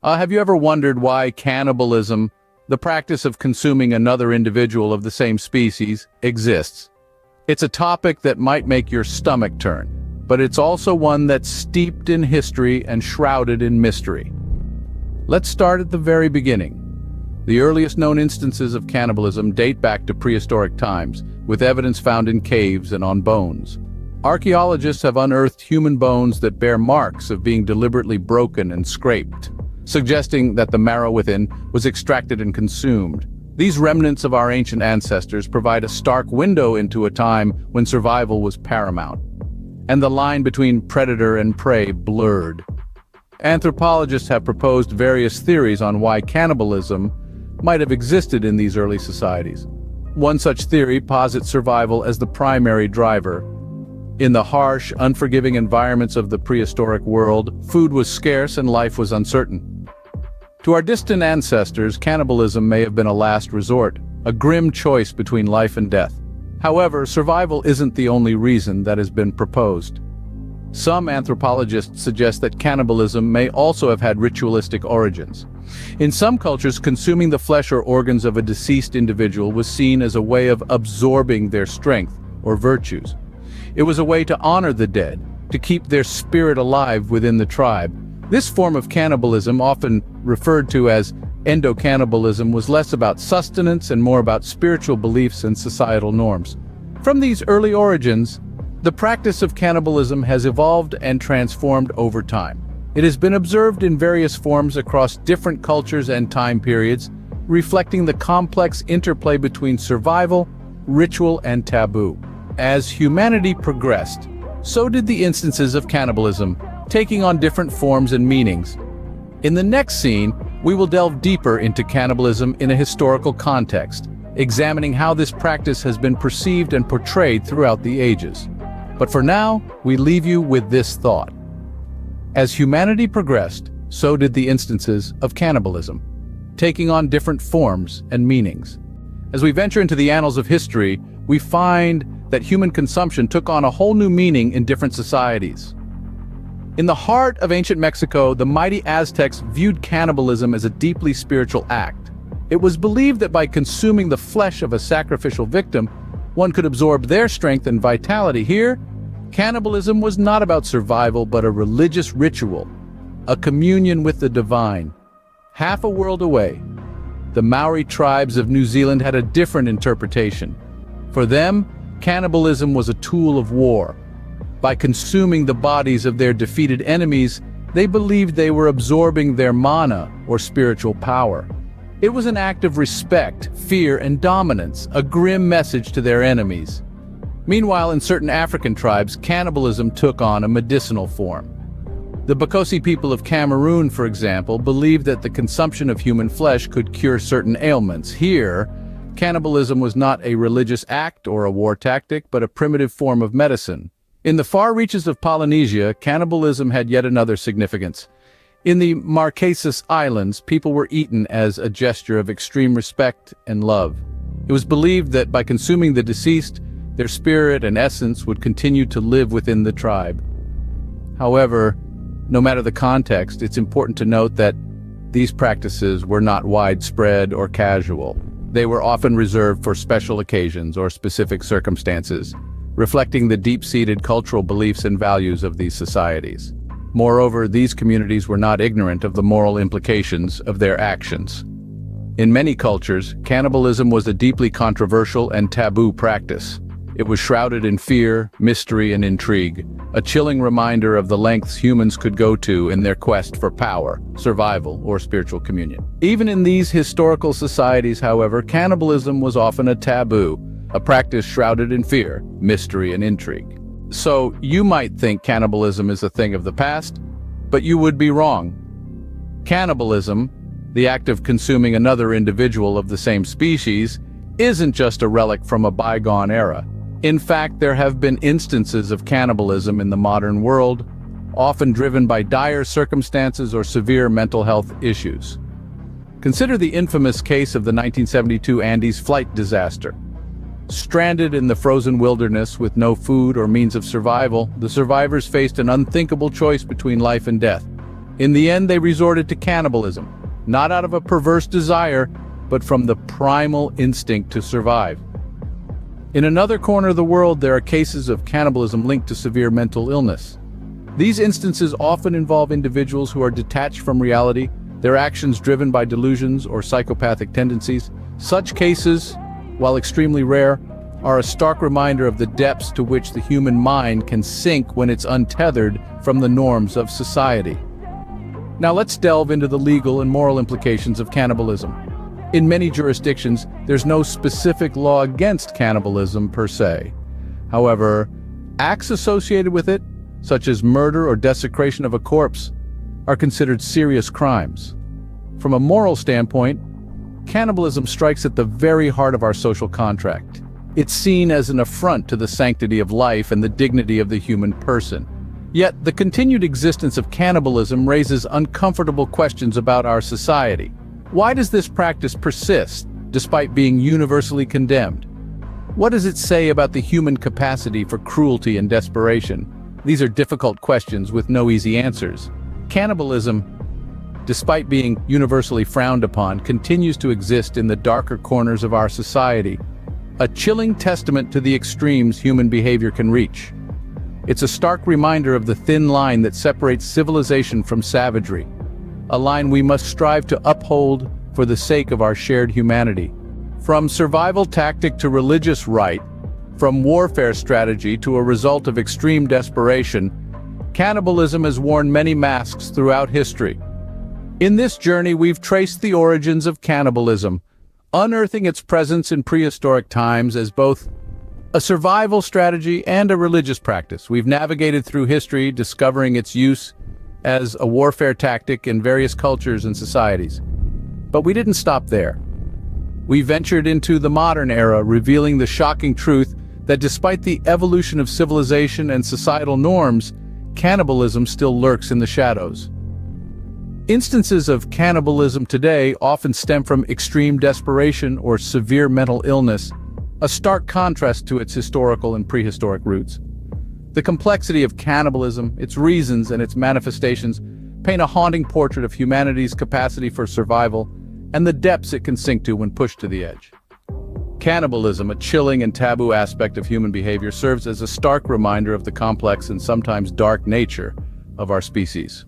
Have you ever wondered why cannibalism, the practice of consuming another individual of the same species, exists? It's a topic that might make your stomach turn, but it's also one that's steeped in history and shrouded in mystery. Let's start at the very beginning. The earliest known instances of cannibalism date back to prehistoric times, with evidence found in caves and on bones. Archaeologists have unearthed human bones that bear marks of being deliberately broken and scraped, suggesting that the marrow within was extracted and consumed. These remnants of our ancient ancestors provide a stark window into a time when survival was paramount, and the line between predator and prey blurred. Anthropologists have proposed various theories on why cannibalism might have existed in these early societies. One such theory posits survival as the primary driver. In the harsh, unforgiving environments of the prehistoric world, food was scarce and life was uncertain. To our distant ancestors, cannibalism may have been a last resort, a grim choice between life and death. However, survival isn't the only reason that has been proposed. Some anthropologists suggest that cannibalism may also have had ritualistic origins. In some cultures, consuming the flesh or organs of a deceased individual was seen as a way of absorbing their strength or virtues. It was a way to honor the dead, to keep their spirit alive within the tribe. This form of cannibalism, often referred to as endocannibalism, was less about sustenance and more about spiritual beliefs and societal norms. From these early origins, the practice of cannibalism has evolved and transformed over time. It has been observed in various forms across different cultures and time periods, reflecting the complex interplay between survival, ritual, and taboo. As humanity progressed, so did the instances of cannibalism, taking on different forms and meanings. In the next scene, we will delve deeper into cannibalism in a historical context, examining how this practice has been perceived and portrayed throughout the ages. But for now, we leave you with this thought. As humanity progressed, so did the instances of cannibalism, taking on different forms and meanings. As we venture into the annals of history, we find that human consumption took on a whole new meaning in different societies. In the heart of ancient Mexico, the mighty Aztecs viewed cannibalism as a deeply spiritual act. It was believed that by consuming the flesh of a sacrificial victim, one could absorb their strength and vitality. Here, cannibalism was not about survival, but a religious ritual, a communion with the divine. Half a world away, the Maori tribes of New Zealand had a different interpretation. For them, cannibalism was a tool of war. By consuming the bodies of their defeated enemies, they believed they were absorbing their mana, or spiritual power. It was an act of respect, fear, and dominance, a grim message to their enemies. Meanwhile, in certain African tribes, cannibalism took on a medicinal form. The Bakosi people of Cameroon, for example, believed that the consumption of human flesh could cure certain ailments. Here, cannibalism was not a religious act or a war tactic, but a primitive form of medicine. In the far reaches of Polynesia, cannibalism had yet another significance. In the Marquesas Islands, people were eaten as a gesture of extreme respect and love. It was believed that by consuming the deceased, their spirit and essence would continue to live within the tribe. However, no matter the context, it's important to note that these practices were not widespread or casual. They were often reserved for special occasions or specific circumstances, reflecting the deep-seated cultural beliefs and values of these societies. Moreover, these communities were not ignorant of the moral implications of their actions. In many cultures, cannibalism was a deeply controversial and taboo practice. It was shrouded in fear, mystery, and intrigue, a chilling reminder of the lengths humans could go to in their quest for power, survival, or spiritual communion. Even in these historical societies, however, cannibalism was often a taboo, a practice shrouded in fear, mystery, and intrigue. So, you might think cannibalism is a thing of the past, but you would be wrong. Cannibalism, the act of consuming another individual of the same species, isn't just a relic from a bygone era. In fact, there have been instances of cannibalism in the modern world, often driven by dire circumstances or severe mental health issues. Consider the infamous case of the 1972 Andes flight disaster. Stranded in the frozen wilderness with no food or means of survival, the survivors faced an unthinkable choice between life and death. In the end, they resorted to cannibalism, not out of a perverse desire, but from the primal instinct to survive. In another corner of the world, there are cases of cannibalism linked to severe mental illness. These instances often involve individuals who are detached from reality, their actions driven by delusions or psychopathic tendencies. Such cases, while extremely rare, are a stark reminder of the depths to which the human mind can sink when it's untethered from the norms of society. Now let's delve into the legal and moral implications of cannibalism. In many jurisdictions, there's no specific law against cannibalism per se. However, acts associated with it, such as murder or desecration of a corpse, are considered serious crimes. From a moral standpoint, cannibalism strikes at the very heart of our social contract. It's seen as an affront to the sanctity of life and the dignity of the human person. Yet, the continued existence of cannibalism raises uncomfortable questions about our society. Why does this practice persist, despite being universally condemned? What does it say about the human capacity for cruelty and desperation? These are difficult questions with no easy answers. Cannibalism, despite being universally frowned upon, continues to exist in the darker corners of our society, a chilling testament to the extremes human behavior can reach. It's a stark reminder of the thin line that separates civilization from savagery, a line we must strive to uphold for the sake of our shared humanity. From survival tactic to religious rite, from warfare strategy to a result of extreme desperation, cannibalism has worn many masks throughout history. In this journey, we've traced the origins of cannibalism, unearthing its presence in prehistoric times as both a survival strategy and a religious practice. We've navigated through history, discovering its use as a warfare tactic in various cultures and societies. But we didn't stop there. We ventured into the modern era, revealing the shocking truth that despite the evolution of civilization and societal norms, cannibalism still lurks in the shadows. Instances of cannibalism today often stem from extreme desperation or severe mental illness, a stark contrast to its historical and prehistoric roots. The complexity of cannibalism, its reasons and its manifestations, paint a haunting portrait of humanity's capacity for survival and the depths it can sink to when pushed to the edge. Cannibalism, a chilling and taboo aspect of human behavior, serves as a stark reminder of the complex and sometimes dark nature of our species.